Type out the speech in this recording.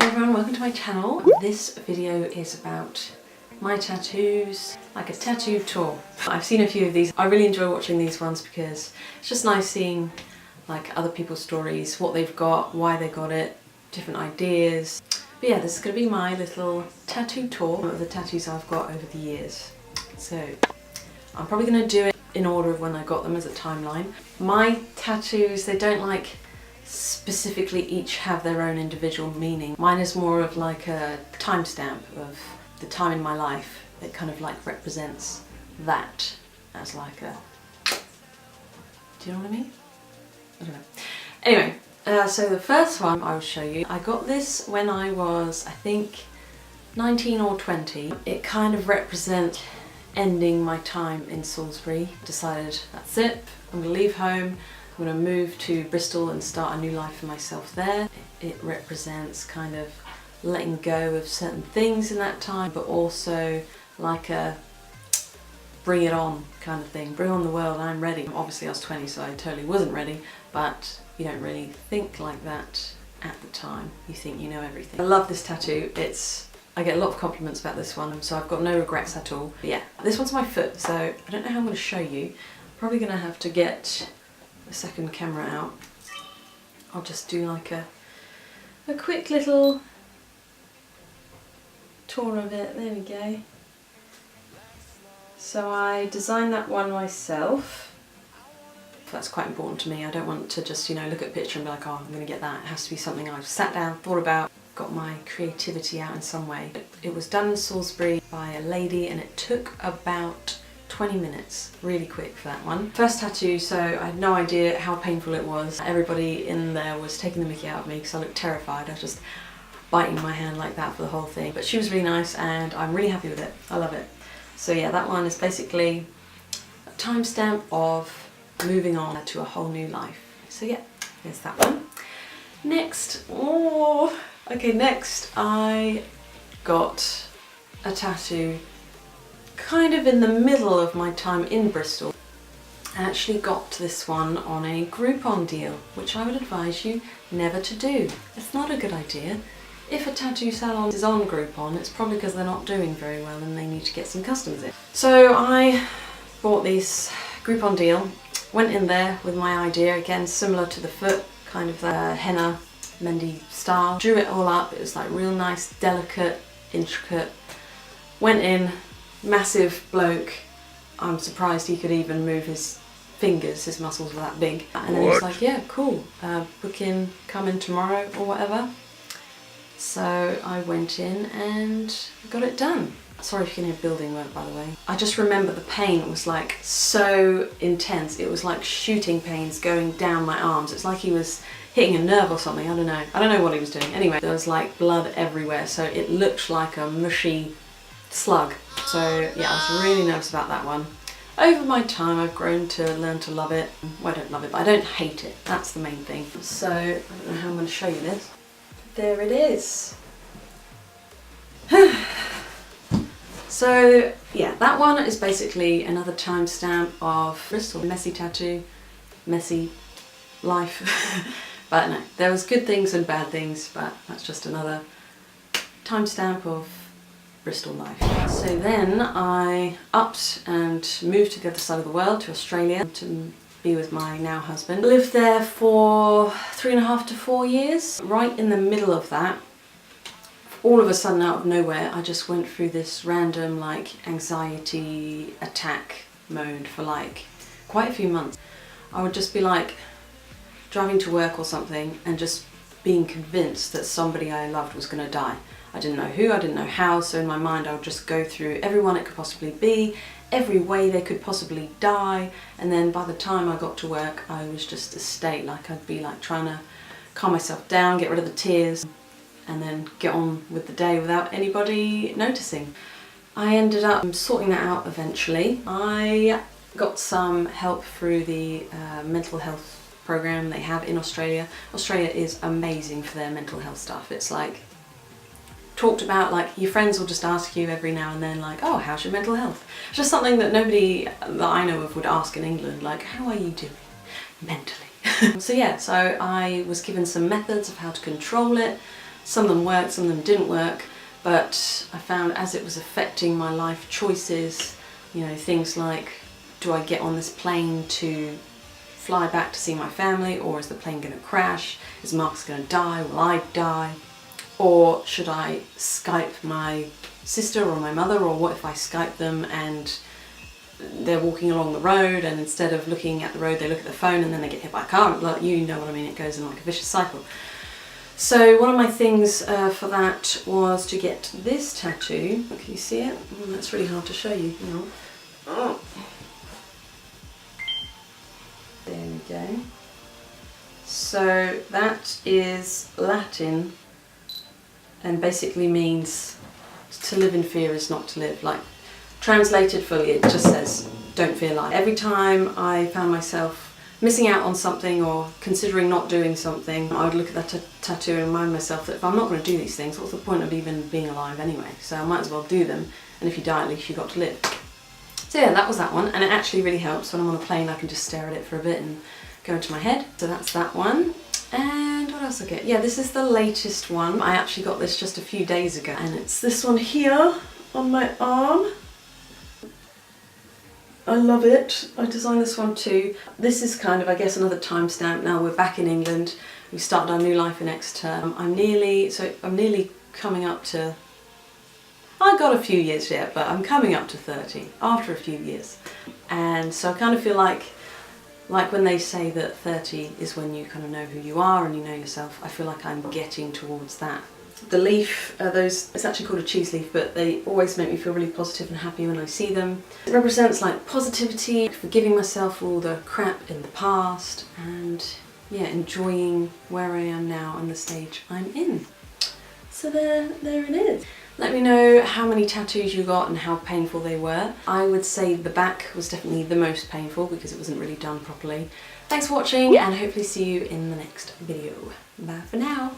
everyone, welcome to my channel. This video is about my tattoos, like a tattoo tour. I've seen a few of these. I really enjoy watching these ones because it's just nice seeing like other people's stories, what they've got, why they got it, different ideas. But yeah, this is going to be my little tattoo tour of the tattoos I've got over the years. So I'm probably going to do it in order of when I got them as a timeline. My tattoos, they don't like specifically each have their own individual meaning. Mine is more of like a timestamp of the time in my life. It kind of like represents that as like a... Do you know what I mean? I don't know. Anyway, so the first one I will show you, I got this when I was, I think, 19 or 20. It kind of represents ending my time in Salisbury. Decided that's it, I'm gonna leave home, I'm going to move to Bristol and start a new life for myself there. It represents kind of letting go of certain things in that time, but also like a bring it on kind of thing. Bring on the world, I'm ready. Obviously I was 20, so I totally wasn't ready, but you don't really think like that at the time. You think you know everything. I love this tattoo. I get a lot of compliments about this one, so I've got no regrets at all. But yeah, this one's my foot, so I don't know how I'm going to show you. I'm probably going to have to get the second camera out. I'll just do like a quick little tour of it. There we go. So I designed that one myself. That's quite important to me. I don't want to just, you know, look at a picture and be like, oh, I'm going to get that. It has to be something I've sat down, thought about, got my creativity out in some way. It was done in Salisbury by a lady and it took about 20 minutes, really quick for that one. First tattoo, so I had no idea how painful it was. Everybody in there was taking the mickey out of me because I looked terrified. I was just biting my hand like that for the whole thing. But she was really nice and I'm really happy with it. I love it. So yeah, that one is basically a timestamp of moving on to a whole new life. So yeah, there's that one. Next, next I got a tattoo kind of in the middle of my time in Bristol. I actually got this one on a Groupon deal, which I would advise you never to do. It's not a good idea. If a tattoo salon is on Groupon, it's probably because they're not doing very well and they need to get some customers in. So I bought this Groupon deal, went in there with my idea, again similar to the foot, kind of the henna Mendy style. Drew it all up, it was like real nice, delicate, intricate. Went in, massive bloke. I'm surprised he could even move his fingers, his muscles were that big. And then he was like, yeah, cool, book in, come in tomorrow or whatever. So I went in and got it done. Sorry if you can hear building work, by the way. I just remember the pain was like so intense. It was like shooting pains going down my arms. It's like he was hitting a nerve or something, I don't know. I don't know what he was doing. Anyway, there was like blood everywhere, so it looked like a mushy slug. So yeah, I was really nervous about that one. Over my time I've grown to learn to love it. Well, I don't love it, but I don't hate it. That's the main thing. So I don't know how I'm going to show you this. There it is. So yeah, that one is basically another timestamp of Bristol. Messy tattoo, messy life. But no, there was good things and bad things, but that's just another timestamp of Bristol life. So then I upped and moved to the other side of the world, to Australia, to be with my now husband. Lived there for 3.5 to 4 years. Right in the middle of that, all of a sudden out of nowhere, I just went through this random like anxiety attack mode for like quite a few months. I would just be like driving to work or something and just being convinced that somebody I loved was going to die. I didn't know who, I didn't know how, so in my mind I would just go through everyone it could possibly be, every way they could possibly die, and then by the time I got to work I was just a state, like I'd be like trying to calm myself down, get rid of the tears, and then get on with the day without anybody noticing. I ended up sorting that out eventually. I got some help through the mental health program they have in Australia. Australia is amazing for their mental health stuff. It's like talked about, like your friends will just ask you every now and then like, oh, how's your mental health? It's just something that nobody that I know of would ask in England, like, how are you doing mentally? So yeah, so I was given some methods of how to control it, Some of them worked, some of them didn't work, but I found as it was affecting my life choices, you know, things like, do I get on this plane to fly back to see my family, or is the plane going to crash? Is Marcus going to die? Will I die? Or should I Skype my sister or my mother, or what if I Skype them and they're walking along the road and instead of looking at the road they look at the phone and then they get hit by a car? Like, you know what I mean, it goes in like a vicious cycle. So one of my things for that was to get this tattoo. Can you see it? Oh, that's really hard to show you. Hang on. Oh. There we go. So that is Latin and basically means to live in fear is not to live. Like, translated fully, it just says don't fear life. Every time I found myself missing out on something or considering not doing something, I would look at that tattoo and remind myself that if I'm not going to do these things, what's the point of even being alive anyway? So I might as well do them, and if you die, at least you got to live. So yeah, that was that one, and it actually really helps when I'm on a plane. I can just stare at it for a bit and go into my head. So that's that one. And what else I get? Yeah, this is the latest one. I actually got this just a few days ago, and it's this one here on my arm. I love it. I designed this one too. This is kind of, I guess, another timestamp. Now we're back in England. We started our new life in Exeter. I'm nearly coming up to, I got a few years yet, but I'm coming up to 30 after a few years. And so I kind of feel like when they say that 30 is when you kind of know who you are and you know yourself, I feel like I'm getting towards that. The leaf, it's actually called a cheese leaf, but they always make me feel really positive and happy when I see them. It represents like positivity, forgiving myself for all the crap in the past, and yeah, enjoying where I am now and the stage I'm in. So there it is. Let me know how many tattoos you got and how painful they were. I would say the back was definitely the most painful because it wasn't really done properly. Thanks for watching, and hopefully see you in the next video. Bye for now.